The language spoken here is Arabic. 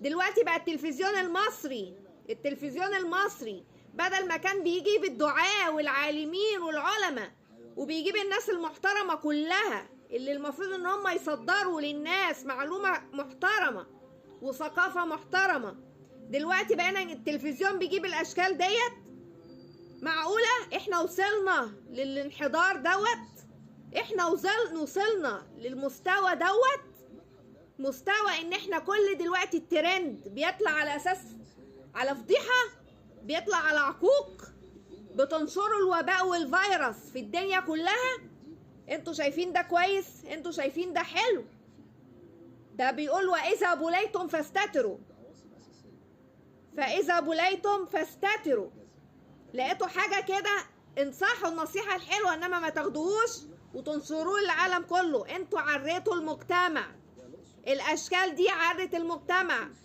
دلوقتي بقى التلفزيون المصري بدل ما كان بيجيب الدعاة والعالمين والعلماء وبيجيب الناس المحترمة كلها اللي المفروض ان هم يصدروا للناس معلومة محترمة وثقافة محترمة، دلوقتي بقينا التلفزيون بيجيب الاشكال ديت. معقولة احنا وصلنا للانحدار دوت؟ احنا وصلنا للمستوى دوت، مستوى ان احنا كل دلوقتي الترند بيطلع على اساس على فضيحة، بيطلع على عقوق، بتنشروا الوباء والفيروس في الدنيا كلها. انتوا شايفين ده كويس؟ انتوا شايفين ده حلو؟ ده بيقول واذا بليتم فاستتروا، فاذا بليتم فاستتروا. لقيتوا حاجة كده انصحوا النصيحة الحلوة، انما ما تاخدوهوش وتنشروه للعالم كله. انتوا عريتوا المجتمع، الاشكال دي عرت المجتمع.